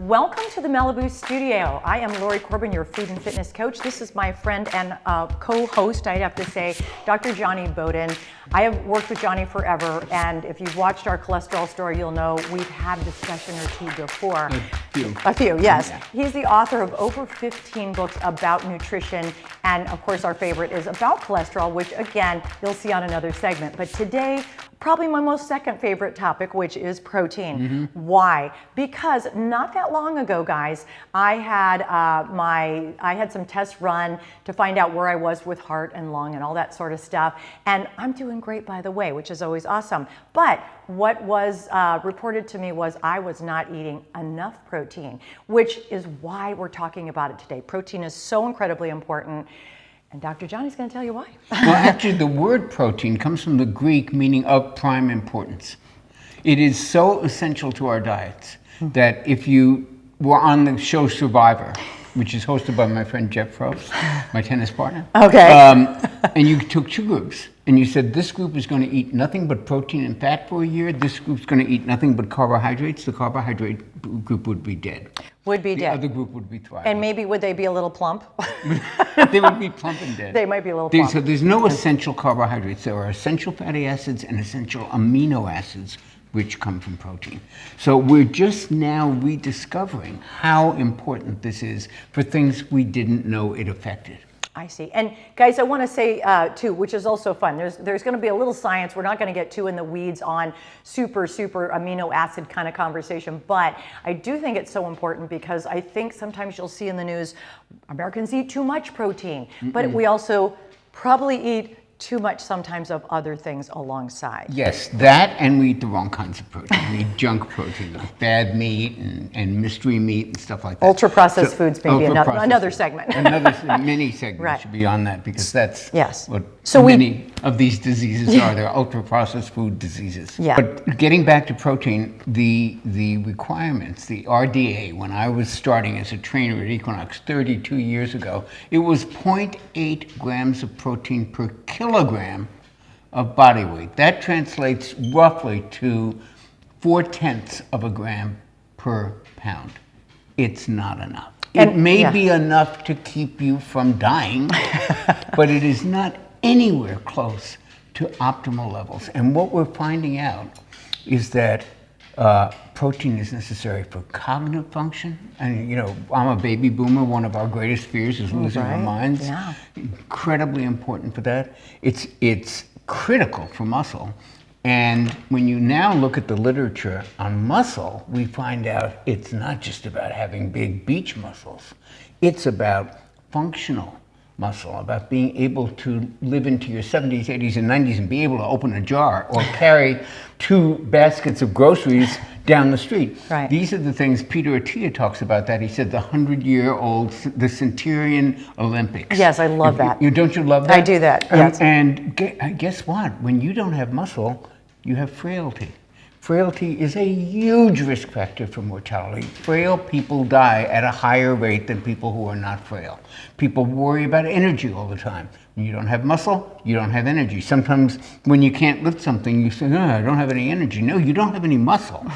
Welcome to the Malibu studio. I am Lori Corbin, your food and fitness coach. This is my friend and co-host, I'd have to say, Dr. Jonny Bowden. I have worked with Jonny forever, and if you've watched our cholesterol story, you'll know we've had a discussion or two before. A few, yes. Yeah. He's the author of over 15 books about nutrition, and of course our favorite is about cholesterol, which again, you'll see on another segment. But today, probably my most second favorite topic, which is protein. Mm-hmm. Why? Because not that long ago, guys, I had some tests run to find out where I was with heart and lung and all that sort of stuff. And I'm doing great, by the way, which is always awesome. But what was reported to me was I was not eating enough protein, which is why we're talking about it today. Protein is so incredibly important. And Dr. Jonny's going to tell you why. Well, actually, the word protein comes from the Greek meaning of prime importance. It is so essential to our diets that if you were on the show Survivor, which is hosted by my friend Jeff Probst, my tennis partner, and you took two groups, and you said this group is going to eat nothing but protein and fat for a year, this group's going to eat nothing but carbohydrates, the carbohydrate group would be dead. The other group would be thriving. And maybe would they be a little plump? They would be plump and dead. They might be a little plump. So there's no essential carbohydrates. There are essential fatty acids and essential amino acids which come from protein. So we're just now rediscovering how important this is for things we didn't know it affected. I see. And guys, I want to say too, which is also fun, there's going to be a little science. We're not going to get too in the weeds on super amino acid kind of conversation, but I do think it's so important because I think sometimes you'll see in the news, Americans eat too much protein, but we also probably eat too much sometimes of other things alongside. Yes, that, and we eat the wrong kinds of protein. We eat junk protein, like bad meat and mystery meat and stuff like that. Ultra-processed foods may be another segment. Another mini segment should be on that because that's what many of these diseases are. They're ultra-processed food diseases. Yeah. But getting back to protein, the requirements, the RDA, when I was starting as a trainer at Equinox 32 years ago, it was 0.8 grams of protein per kilogram of body weight. That translates roughly to 0.4 of a gram per pound. It's not enough. It may be enough to keep you from dying, but it is not anywhere close to optimal levels. And what we're finding out is that protein is necessary for cognitive function. And you know, I'm a baby boomer. One of our greatest fears is losing our minds. Yeah. Incredibly important for that. It's critical for muscle. And when you now look at the literature on muscle, we find out it's not just about having big beach muscles. It's about functional muscle, about being able to live into your 70s, 80s, and 90s and be able to open a jar or carry 2 baskets of groceries down the street. Right. These are the things Peter Attia talks about that. He said the 100-year-old, the Centurion Olympics. Yes, I love that. Don't you love that? I do that, yes. And guess what? When you don't have muscle, you have frailty. Frailty is a huge risk factor for mortality. Frail people die at a higher rate than people who are not frail. People worry about energy all the time. When you don't have muscle, you don't have energy. Sometimes when you can't lift something, you say, oh, I don't have any energy. No, you don't have any muscle.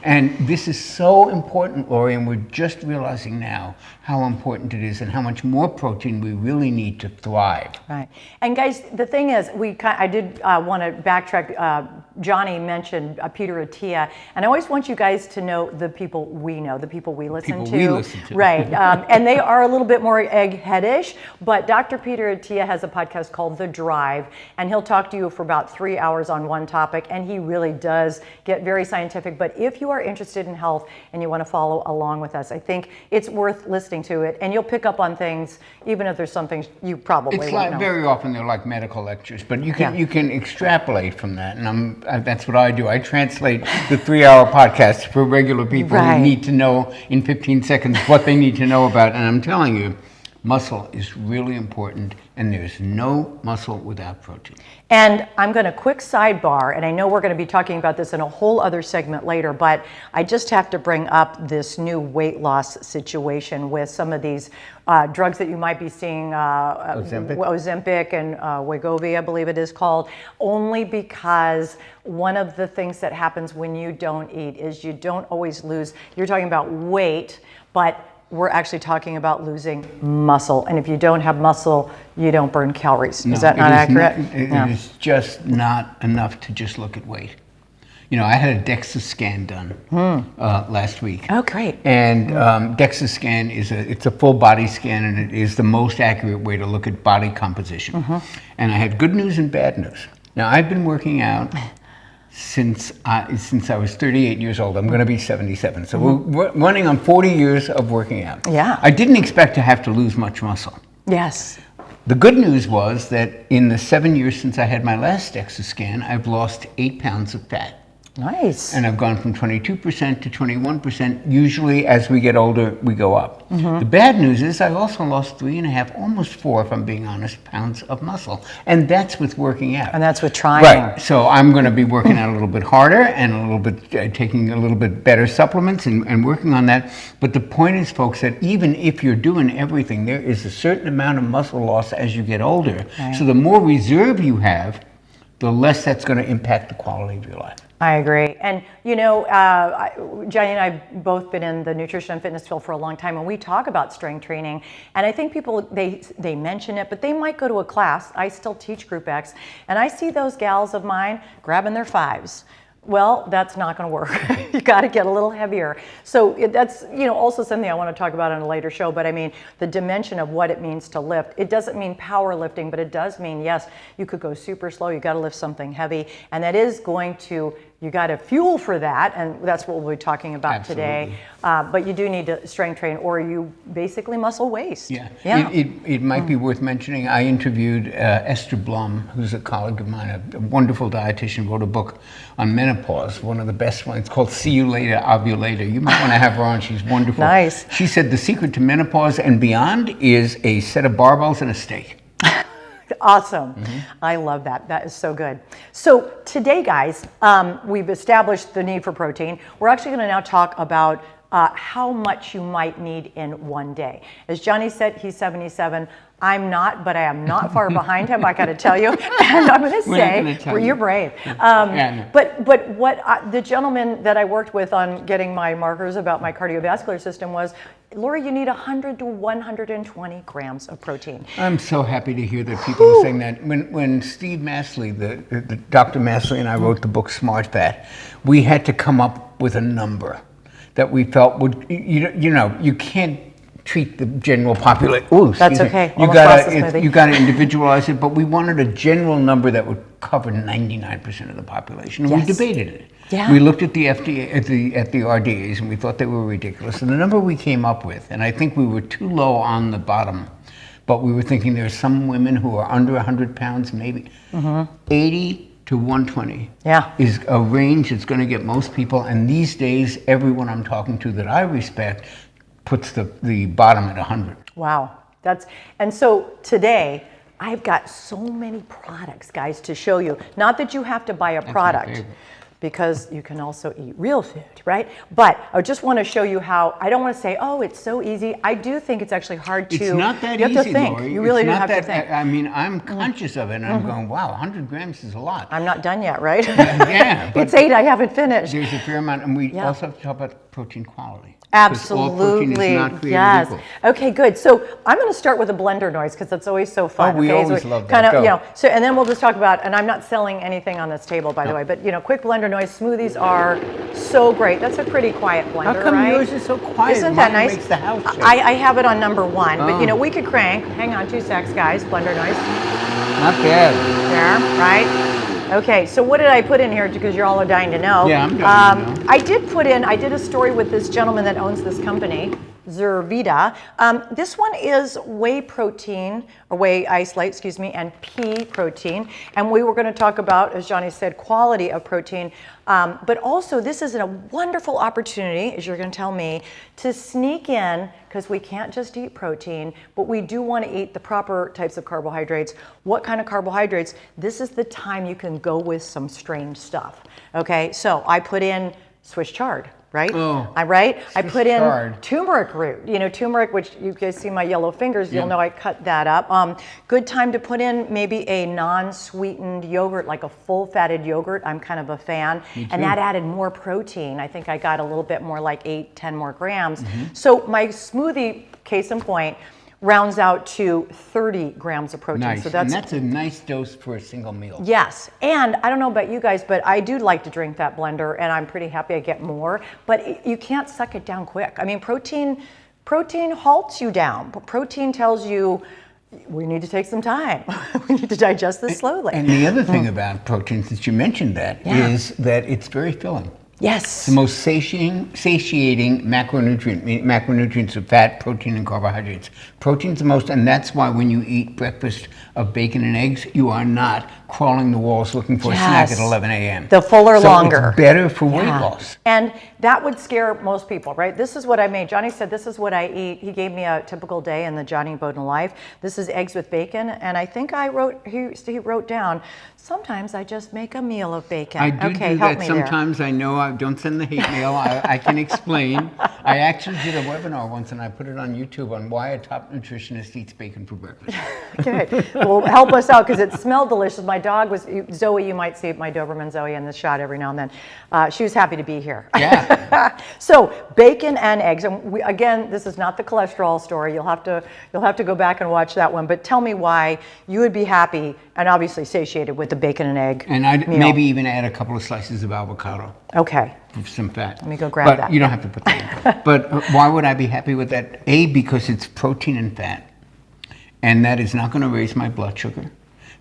And this is so important, Lori, and we're just realizing now how important it is and how much more protein we really need to thrive. Right. And guys, the thing is, I did want to backtrack. Jonny mentioned Peter Attia, and I always want you guys to know the people we know, the people we listen to. Right. And they are a little bit more eggheadish, but Dr. Peter Attia has a podcast called The Drive, and he'll talk to you for about 3 hours on one topic, and he really does get very scientific. But if you are interested in health and you want to follow along with us, I think it's worth listening to it, and you'll pick up on things, even if there's some things you probably won't know. Very often they're like medical lectures, but you can extrapolate from that, and that's what I do. I translate the 3-hour podcast for regular people who need to know in 15 seconds what they need to know about, and I'm telling you, Muscle is really important, and there's no muscle without protein. And I'm going to quick sidebar, and I know we're going to be talking about this in a whole other segment later, but I just have to bring up this new weight loss situation with some of these drugs that you might be seeing, Ozempic and Wegovy, I believe it is called, only because one of the things that happens when you don't eat is you don't always lose, you're talking about weight, but we're actually talking about losing muscle. And if you don't have muscle, you don't burn calories. Is that not accurate? It is just not enough to just look at weight. You know, I had a DEXA scan done last week. Oh, great. And DEXA scan it's a full body scan, and it is the most accurate way to look at body composition. And I had good news and bad news. Now, I've been working out since I was 38 years old. I'm going to be 77. So we're running on 40 years of working out. Yeah. I didn't expect to have to lose much muscle. Yes. The good news was that in the 7 years since I had my last DEXA scan, I've lost 8 pounds of fat. Nice. And I've gone from 22% to 21%. Usually as we get older, we go up. The bad news is I also lost 3.5, almost 4, if I'm being honest, pounds of muscle. And that's with working out. And that's with trying. Right. So I'm going to be working out a little bit harder and a little bit, taking a little bit better supplements and working on that. But the point is, folks, that even if you're doing everything, there is a certain amount of muscle loss as you get older. Right. So the more reserve you have, the less that's going to impact the quality of your life. I agree. And, you know, Jonny and I have both been in the nutrition and fitness field for a long time, and we talk about strength training. And I think people, they mention it, but they might go to a class. I still teach Group X, and I see those gals of mine grabbing their 5s. Well, that's not going to work. You got to get a little heavier. So that's, you know, also something I want to talk about on a later show. But I mean, the dimension of what it means to lift. It doesn't mean powerlifting, but it does mean, yes, you could go super slow. You got to lift something heavy, and that is going to, you got to fuel for that, and that's what we'll be talking about today. But you do need to strength train, or you basically muscle waste. Yeah. It might be worth mentioning. I interviewed Esther Blum, who's a colleague of mine, a wonderful dietitian, wrote a book on menopause, one of the best ones. It's called See You Later, Ovulator. You might want to have her on. She's wonderful. Nice. She said the secret to menopause and beyond is a set of barbells and a steak. Awesome. I love that. That is so good. So today, guys, we've established the need for protein. We're actually going to now talk about how much you might need in one day. As Jonny said, he's 77. I'm not, but I am not far behind him, I got to tell you. And I'm going to say, well, you're brave. But what the gentleman that I worked with on getting my markers about my cardiovascular system was, Lori, you need 100 to 120 grams of protein. I'm so happy to hear that people are saying that. When Steve Massley, the Dr. Massley and I wrote the book Smart Fat, we had to come up with a number that we felt would, you know, you can't treat the general population. Oh, that's okay. You got to individualize it, but we wanted a general number that would cover 99% of the population. And we debated it. Yeah. We looked at the FDA, at the RDAs, and we thought they were ridiculous. And the number we came up with, and I think we were too low on the bottom, but we were thinking there's some women who are under 100 pounds, maybe 80 to 120 is a range that's going to get most people. And these days, everyone I'm talking to that I respect puts the bottom at 100. Wow. And so today, I've got so many products, guys, to show you. Not that you have to buy a product, because you can also eat real food, right? But I just want to show you how, I don't want to say, oh, it's so easy. I do think it's actually hard to, it's not that you have easy, to think. Lori. You really do have to think. I mean, I'm conscious of it, and I'm going, wow, 100 grams is a lot. I'm not done yet, right? Yeah. But it's 8, I haven't finished. There's a fair amount, and we also have to talk about protein quality. Absolutely. All protein is not created yes. equal. Okay, good. So I'm going to start with a blender noise because that's always so fun. Oh, we always love that. You know, so and then we'll just talk about, and I'm not selling anything on this table, by the way, but you know, quick blender noise. Smoothies are so great. That's a pretty quiet blender, How come right? yours is so quiet? Isn't that nice? Makes the house shake. I have it on number 1, but you know, we could crank. Hang on 2 secs, guys. Blender noise. Not bad. There, right? Okay, so what did I put in here? Because you're all dying to know. Yeah, I'm dying to know. I did a story with this gentleman that owns this company. Zervita. This one is whey protein, or whey isolate, excuse me, and pea protein. And we were going to talk about, as Jonny said, quality of protein. But also, this is a wonderful opportunity, as you're going to tell me, to sneak in, because we can't just eat protein, but we do want to eat the proper types of carbohydrates. What kind of carbohydrates? This is the time you can go with some strange stuff. Okay, so I put in Swiss chard, right? Oh, I put in chard. turmeric root. You know, turmeric, which you guys see my yellow fingers, you'll know I cut that up. Good time to put in maybe a non-sweetened yogurt, like a full-fatted yogurt. I'm kind of a fan. And that added more protein. I think I got a little bit more, like 8-10 more grams. So my smoothie, case in point, rounds out to 30 grams of protein. Nice. So And that's a nice dose for a single meal. Yes, and I don't know about you guys, but I do like to drink that blender, and I'm pretty happy I get more, but you can't suck it down quick. I mean, protein halts you down. Protein tells you, we need to take some time. We need to digest this slowly. And the other thing about protein, since you mentioned that, is that it's very filling. Yes. It's the most satiating macronutrient. Macronutrients are fat, protein, and carbohydrates. Protein's the most, and that's why when you eat breakfast of bacon and eggs, you are not crawling the walls looking for a snack at 11 a.m. The fuller, longer. It's better for weight loss. And that would scare most people, right? This is what I made. Jonny said, this is what I eat. He gave me a typical day in the Jonny Bowden life. This is eggs with bacon. And I think he wrote down, sometimes I just make a meal of bacon. I do that sometimes. I know, don't send the hate mail. I can explain. I actually did a webinar once, and I put it on YouTube on why a top nutritionist eats bacon for breakfast. Okay, well, help us out, because it smelled delicious. My dog was, Zoe, you might see my Doberman Zoe in the shot every now and then. She was happy to be here. Yeah. So bacon and eggs, and again, this is not the cholesterol story. You'll have to go back and watch that one. But tell me why you would be happy and obviously satiated with the bacon and egg. And I'd meal. maybe even add a couple of slices of avocado. Okay. For some fat. Let me go grab that. But you don't have to put that in. But why would I be happy with that? A, because it's protein and fat. And that is not going to raise my blood sugar.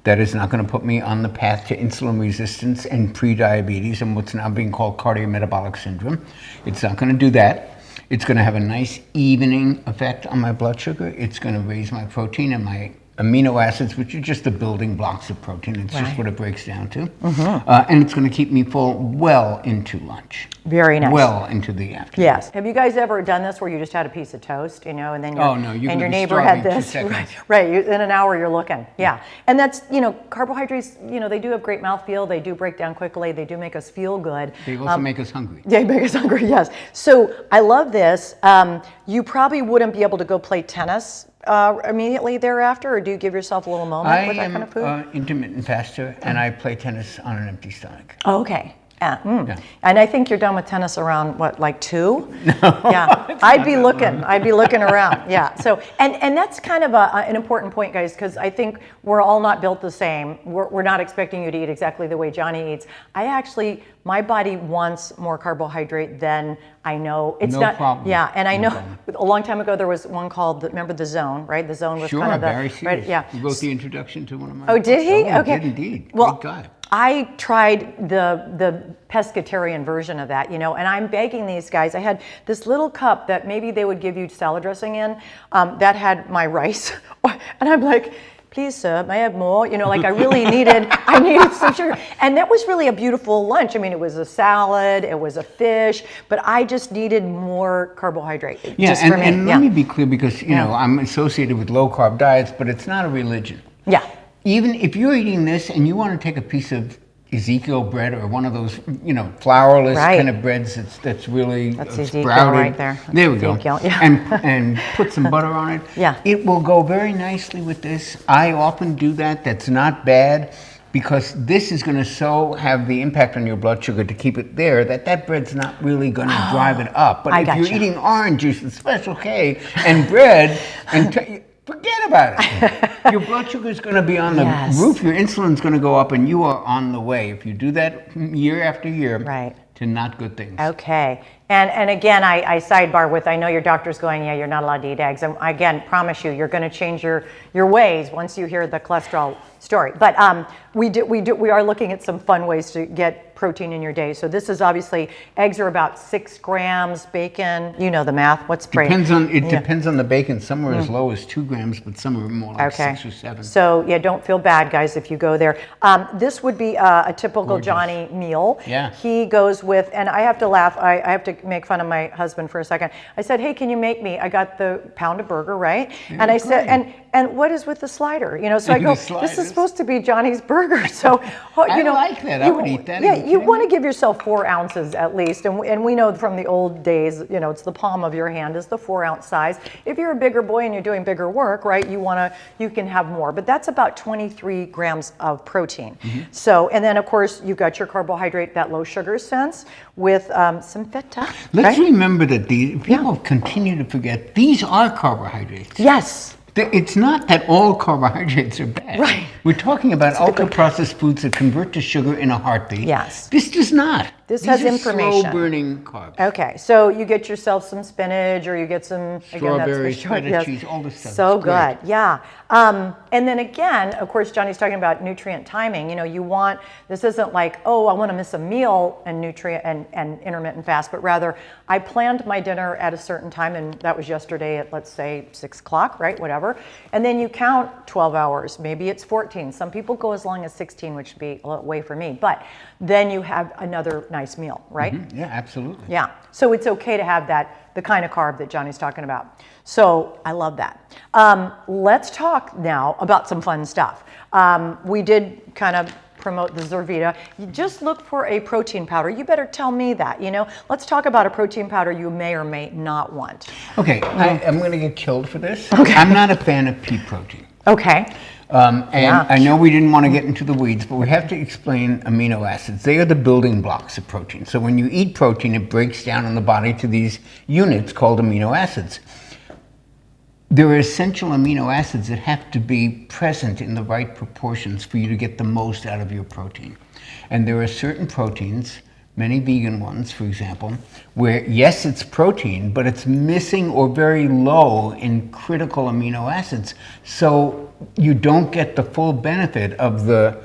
That is not going to put me on the path to insulin resistance and prediabetes and what's now being called cardiometabolic syndrome. It's not going to do that. It's going to have a nice evening effect on my blood sugar. It's going to raise my protein and my amino acids, which are just the building blocks of protein. It's just what it breaks down to. And it's going to keep me full well into lunch. Very nice. Well into the afternoon. Yes. Have you guys ever done this where you just had a piece of toast, and then your neighbor had this? Right. In an hour you're looking. Yeah. And that's, carbohydrates, they do have great mouthfeel. They do break down quickly. They do make us feel good. They also make us hungry. They make us hungry, yes. So I love this. You probably wouldn't be able to go play tennis immediately thereafter, or do you give yourself a little moment with that kind of food? I am intermittent faster, and I play tennis on an empty stomach. Oh, okay. Yeah. And I think you're done with tennis around what, like 2? No. Yeah. I'd be looking around. Yeah. So, and that's kind of an important point, guys, because I think we're all not built the same. We're not expecting you to eat exactly the way Jonny eats. My body wants more carbohydrate than I know. It's no problem. Yeah. And I know problem. a long time ago there was one called, remember The Zone, right? The Zone was sure, kind of Barry Sears. right. Yeah. He wrote the introduction to one of my Oh, did he? Oh, Okay. He did indeed. Well, great guy. I tried the pescatarian version of that, and I'm begging these guys. I had this little cup that maybe they would give you salad dressing in that had my rice, and I'm like, please, sir, may I have more? I really needed some sugar. And that was really a beautiful lunch. I mean, it was a salad, it was a fish, but I just needed more carbohydrate. Yeah, just for me. And let me be clear, because, I'm associated with low-carb diets, but it's not a religion. Yeah. Even if you're eating this and you want to take a piece of Ezekiel bread or one of those, flourless kind of breads that's really Ezekiel sprouted. right there. There we go. Yeah. And put some butter on it. Yeah. It will go very nicely with this. I often do that. That's not bad, because this is going to have the impact on your blood sugar to keep it there that bread's not really going to drive it up. But if you're eating orange juice and Special K and bread forget about it. Your blood sugar is going to be on the roof. Your insulin's going to go up, and you are on the way. If you do that year after year, to not good things. Okay. And again, I sidebar with, I know your doctor's going, yeah, you're not allowed to eat eggs. And again, promise you, you're going to change your ways once you hear the cholesterol story. But we are looking at some fun ways to get protein in your day. So this is obviously, eggs are about 6 grams, bacon, you know the math. What's depends on the bacon. Some are as low as 2 grams, but some are more like 6 or 7. So yeah, don't feel bad, guys, if you go there. This would be a typical Jonny meal. Yeah. He goes with, and I have to laugh. I have to make fun of my husband for a second. I said, hey, can you make me? I got the pound of burger, right? Yeah, and I said, and what is with the slider? You know, so I go, this is supposed to be Johnny's burger. So I like that. I would eat that. Yeah, you want to give yourself 4 ounces at least, and we know from the old days, you know, it's the palm of your hand is the 4-ounce size. If you're a bigger boy and you're doing bigger work, right, you can have more, but that's about 23 grams of protein. So, and then of course you've got your carbohydrate, that low sugar sense with some feta. Let's remember that people continue to forget these are carbohydrates. Yes. It's not that all carbohydrates are bad. Right. We're talking about ultra-processed foods that convert to sugar in a heartbeat. Yes. This does not. These has information. Slow-burning carbs. Okay, so you get yourself some spinach, or you get some strawberries, feta cheese, all this stuff. So good, yeah. And then again, of course, Johnny's talking about nutrient timing. You know, this isn't like, oh, I want to miss a meal and nutrient and intermittent fast, but rather I planned my dinner at a certain time, and that was yesterday at, let's say, 6 o'clock, right? Whatever. And then you count 12 hours. Maybe it's 14. Some people go as long as 16, which would be a little way for me. But then you have another nice meal, right? Yeah, absolutely. Yeah. So it's okay to have the kind of carb that Johnny's talking about. So I love that. Let's talk now about some fun stuff. We did kind of promote the Zurvita. You just look for a protein powder. You better tell me that, you know. Let's talk about a protein powder you may or may not want. Okay, I'm going to get killed for this. Okay. I'm not a fan of pea protein. Okay. I know we didn't want to get into the weeds, but we have to explain amino acids. They are the building blocks of protein. So when you eat protein, it breaks down in the body to these units called amino acids. There are essential amino acids that have to be present in the right proportions for you to get the most out of your protein. And there are certain proteins, many vegan ones, for example, where yes, it's protein, but it's missing or very low in critical amino acids. So you don't get the full benefit of the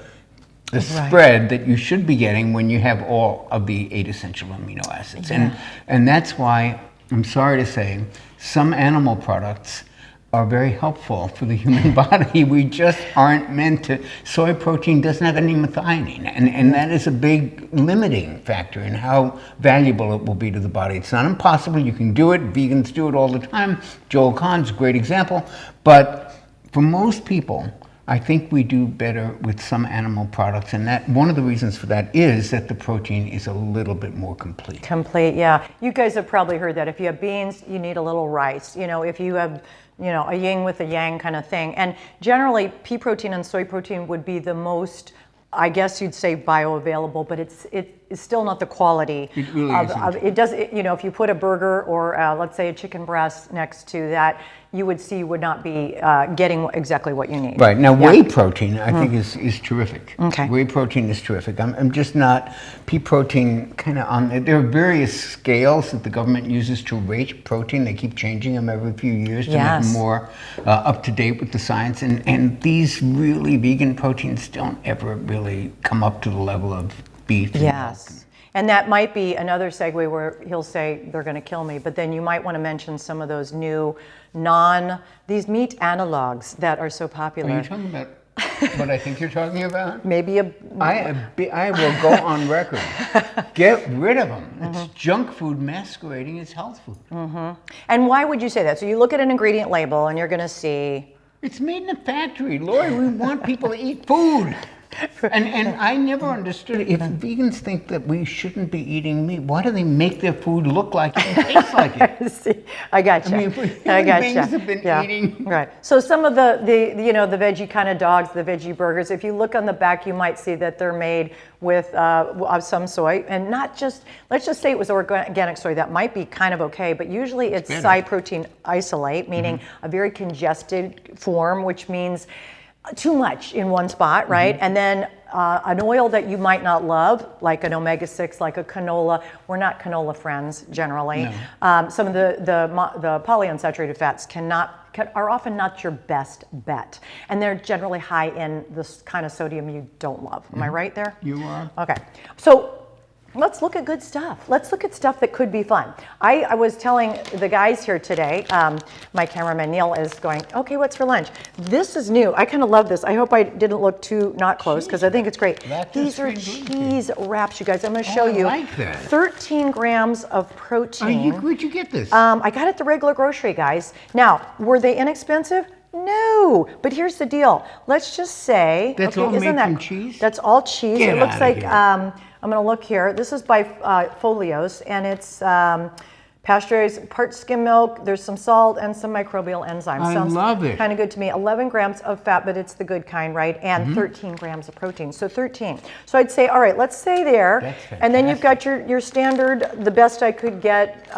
spread that you should be getting when you have all of the 8 essential amino acids. Yeah. And that's why, I'm sorry to say, some animal products are very helpful for the human body. We just aren't meant to. Soy protein doesn't have any methionine, and that is a big limiting factor in how valuable it will be to the body. It's not impossible. You can do it. Vegans do it all the time. Joel Kahn's a great example. But for most people, I think we do better with some animal products, and that one of the reasons for that is that the protein is a little bit more complete. Complete, yeah. You guys have probably heard that. If you have beans, you need a little rice. You know, if you have, you know, a yin with a yang kind of thing. And generally, pea protein and soy protein would be the most, I guess you'd say, bioavailable, but it's still not the quality. It really isn't. You know, if you put a burger or let's say a chicken breast next to that, you would not be getting exactly what you need. Right. Now, whey protein, I think, is terrific. Okay. Whey protein is terrific. I'm just not, pea protein kind of on, there are various scales that the government uses to rate protein. They keep changing them every few years to make them more up to date with the science. And these really vegan proteins don't ever really come up to the level of beef. Yes. And that might be another segue where he'll say they're going to kill me, but then you might want to mention some of those new these meat analogs that are so popular. Are you talking about what I think you're talking about? Maybe I will go on record. Get rid of them. It's junk food masquerading as health food. And why would you say that? So you look at an ingredient label and you're going to see... It's made in a factory. Lori, we want people to eat food. And I never understood if vegans think that we shouldn't be eating meat, why do they make their food look like it and taste like it? See, I gotcha. I mean, human beings have been eating. Right. So some of the veggie kind of dogs, the veggie burgers, if you look on the back, you might see that they're made with some soy, and not just, let's just say it was organic soy, that might be kind of okay, but usually it's soy protein isolate, meaning a very congested form, which means too much in one spot, right? And then an oil that you might not love, like an omega-6, like a canola. We're not canola friends generally. No. Some of the polyunsaturated fats are often not your best bet, and they're generally high in this kind of sodium you don't love. Am I right there? You are. Okay, so let's look at good stuff. Let's look at stuff that could be fun. I was telling the guys here today, my cameraman Neil is going, okay, what's for lunch? This is new. I kind of love this. I hope I didn't look too not close because I think it's great. These are cheese wraps, you guys. I'm going to show you. I like that. 13 grams of protein. Where'd you get this? I got it at the regular grocery, guys. Now, were they inexpensive? No, but here's the deal. Let's just say that's all made from cheese. That's all cheese. Get it looks out like of here. I'm going to look here. This is by Folios, and it's pasteurized, part skim milk. There's some salt and some microbial enzymes. I love it. Kind of good to me. 11 grams of fat, but it's the good kind, right? And 13 grams of protein. So 13. So I'd say, all right, let's say there. And then you've got your standard, the best I could get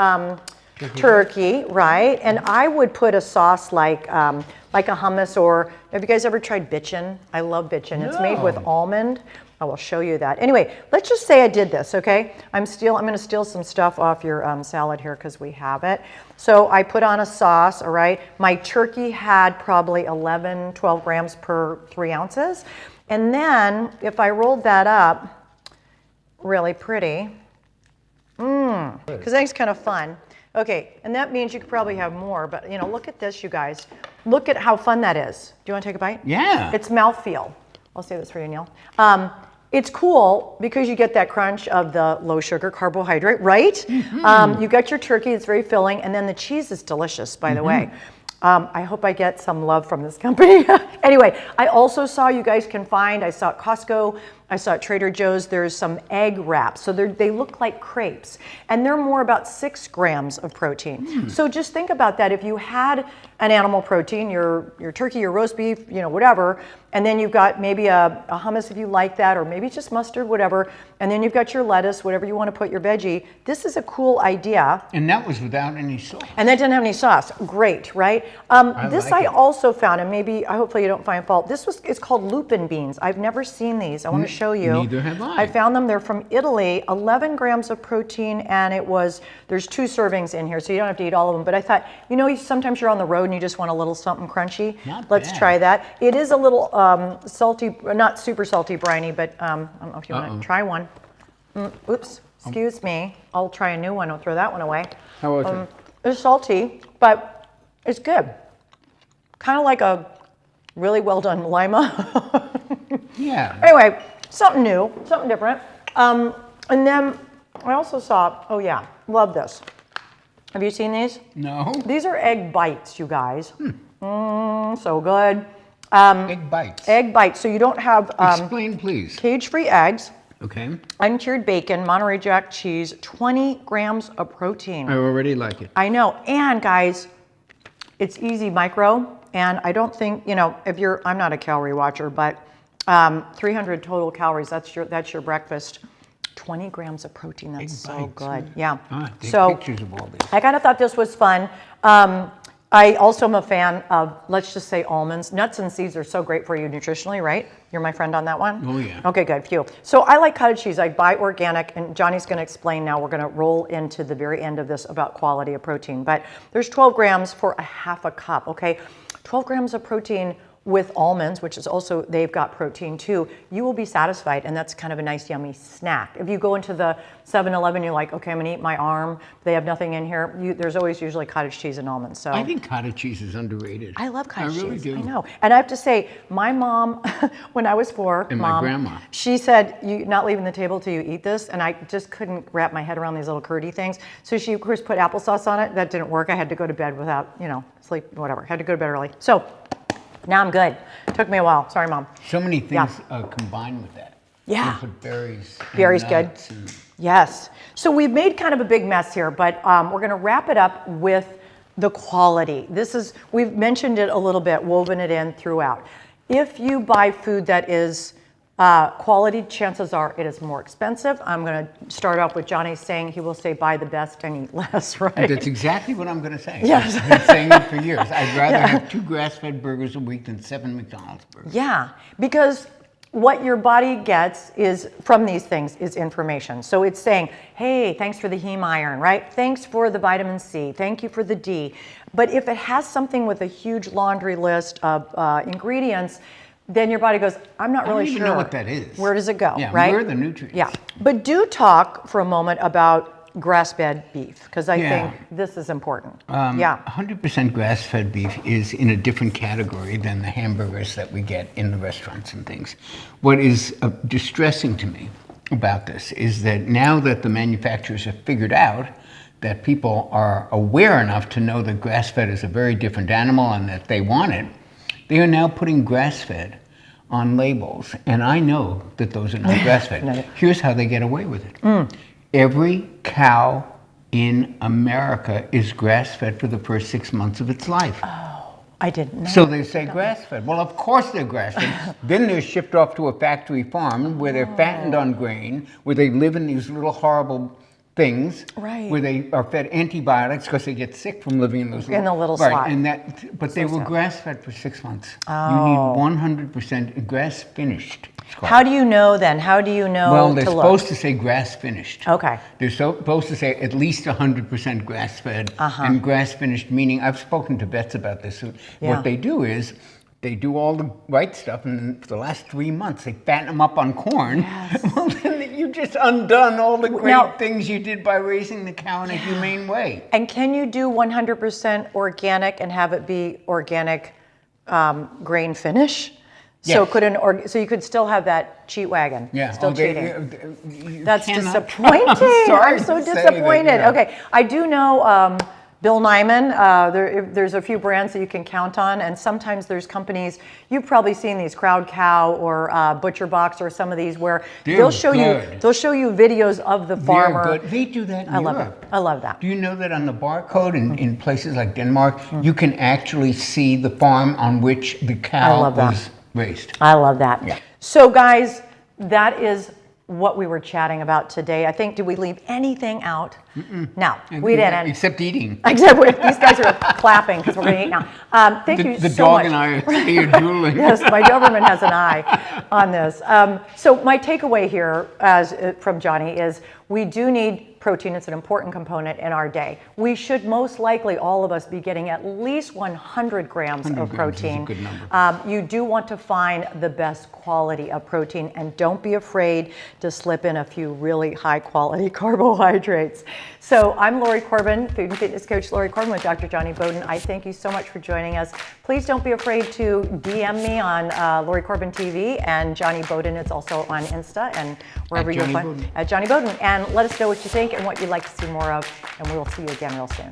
turkey, right? And I would put a sauce like a hummus, or have you guys ever tried bitchin'? I love bitchin'. No. It's made with almond. I will show you that. Anyway, let's just say I did this, okay? I'm going to steal some stuff off your salad here because we have it. So I put on a sauce, all right? My turkey had probably 11, 12 grams per 3 ounces. And then if I rolled that up really pretty, because that's kind of fun. Okay, and that means you could probably have more, but look at this, you guys. Look at how fun that is. Do you want to take a bite? Yeah. It's mouthfeel. I'll say this for you, Neil. It's cool because you get that crunch of the low sugar carbohydrate, right? You got your turkey, it's very filling, and then the cheese is delicious, by the way. I hope I get some love from this company. Anyway, I also saw, you guys can find, I saw at Costco, I saw at Trader Joe's, there's some egg wraps. So they look like crepes, and they're more about 6 grams of protein. So just think about that. If you had an animal protein, your turkey, your roast beef, whatever, and then you've got maybe a hummus if you like that, or maybe just mustard, whatever, and then you've got your lettuce, whatever you want to put your veggie. This is a cool idea. And that was without any sauce. And that didn't have any sauce. Great, right? I also found, and maybe, hopefully you don't find fault, it's called lupin beans. I've never seen these. I want to show you. Neither have I. I found them. They're from Italy. 11 grams of protein, and there's 2 servings in here, so you don't have to eat all of them. But I thought, sometimes you're on the road and you just want a little something crunchy. Let's try that. It is a little salty, not super salty, briny, but I don't know if you want to try one. Oops, excuse me. I'll try a new one. I'll throw that one away. How was it? It's salty, but it's good. Kind of like a really well done lima. Yeah. Anyway, something new, something different. And then I also saw, oh yeah, love this. Have you seen these? No. These are egg bites, you guys. So good. Egg bites. Egg bites. So you don't have explain, please. Cage-free eggs. Okay. Uncured bacon, Monterey Jack cheese, 20 grams of protein. I already like it. I know. And guys, it's easy micro. And I don't think, I'm not a calorie watcher, but 300 total calories, that's your breakfast. 20 grams of protein, that's so good. Yeah. Take pictures of all these. I kind of thought this was fun. I also am a fan of, let's just say, almonds. Nuts and seeds are so great for you nutritionally, right? You're my friend on that one? Oh, yeah. Okay, good. Phew. So I like cottage cheese. I buy organic, and Johnny's going to explain now. We're going to roll into the very end of this about quality of protein. But there's 12 grams for a half a cup, okay? 12 grams of protein with almonds, which is also, they've got protein too, you will be satisfied, and that's kind of a nice, yummy snack. If you go into the 7-Eleven, you're like, okay, I'm gonna eat my arm, they have nothing in here, there's always usually cottage cheese and almonds. So I think cottage cheese is underrated. I love cottage cheese. I really do. I know. And I have to say, my mom, when I was 4, and my grandma, she said, you're not leaving the table till you eat this, and I just couldn't wrap my head around these little curdy things. So she, of course, put applesauce on it. That didn't work. I had to go to bed without, sleep, whatever. Had to go to bed early. So now I'm good. Took me a while. Sorry, Mom. So many things combined with that. Yeah. You put berries. Berries good. Yes. So we've made kind of a big mess here, but we're going to wrap it up with the quality. We've mentioned it a little bit, woven it in throughout. If you buy food that is Quality, chances are it is more expensive. I'm going to start off with Jonny saying he will say buy the best and eat less, right? That's exactly what I'm going to say. Yes. I've been saying it for years. I'd rather have 2 grass-fed burgers a week than 7 McDonald's burgers. Yeah, because what your body gets is from these things is information. So it's saying, hey, thanks for the heme iron, right? Thanks for the vitamin C. Thank you for the D. But if it has something with a huge laundry list of ingredients, then your body goes, I'm not really sure. I don't even know what that is. Where does it go, yeah, right? Where are the nutrients? Yeah, but do talk for a moment about grass-fed beef, because I think this is important. 100% grass-fed beef is in a different category than the hamburgers that we get in the restaurants and things. What is distressing to me about this is that now that the manufacturers have figured out that people are aware enough to know that grass-fed is a very different animal and that they want it, they are now putting grass-fed on labels. And I know that those are not grass-fed. No. Here's how they get away with it. Every cow in America is grass-fed for the first 6 months of its life. Oh, I didn't know. So they say grass-fed. Well, of course they're grass-fed. Then they're shipped off to a factory farm where they're fattened on grain, where they live in these little horrible things, where they are fed antibiotics because they get sick from living in those little slot. And that, but they were grass-fed for 6 months. Oh. You need 100% grass-finished. How do you know then? How do you know? Well, they're supposed to say grass-finished. Okay. They're supposed to say at least 100% grass-fed and grass-finished, meaning I've spoken to vets about this. What they do is they do all the right stuff, and for the last 3 months they fatten them up on corn. Yes. Well, then you just undone all the great things you did by raising the cow in a humane way. And can you do 100% organic and have it be organic grain finish? Yes. So so you could still have that cheat wagon. Yeah. Still cheating. That's cannot. disappointing. I'm so to say disappointed. that, Okay, I do know Bill Nyman. There's a few brands that you can count on, and sometimes there's companies. You've probably seen these Crowd Cow or Butcher Box or some of these where they'll show you videos of the farmer. They're good. They do that in Europe. I love that. Do you know that on the barcode in places like Denmark, you can actually see the farm on which the cow was raised? I love that. Yeah. So guys, that is what we were chatting about today. I think, did we leave anything out? No, we didn't. Except eating. Except these guys are clapping because we're going to eat now. Thank you so much. The dog and I are drooling. Yes, my Doberman has an eye on this. So my takeaway here from Jonny is we do need protein. It's an important component in our day. We should most likely, all of us, be getting at least 100 grams of protein. Is a good number. You do want to find the best quality of protein, and don't be afraid to slip in a few really high quality carbohydrates. So I'm Lori Corbin, food and fitness coach Lori Corbin with Dr. Jonny Bowden. I thank you so much for joining us. Please don't be afraid to DM me on Lori Corbin TV and Jonny Bowden. It's also on Insta and wherever you'll find at Jonny Bowden. And let us know what you think and what you'd like to see more of, and we will see you again real soon.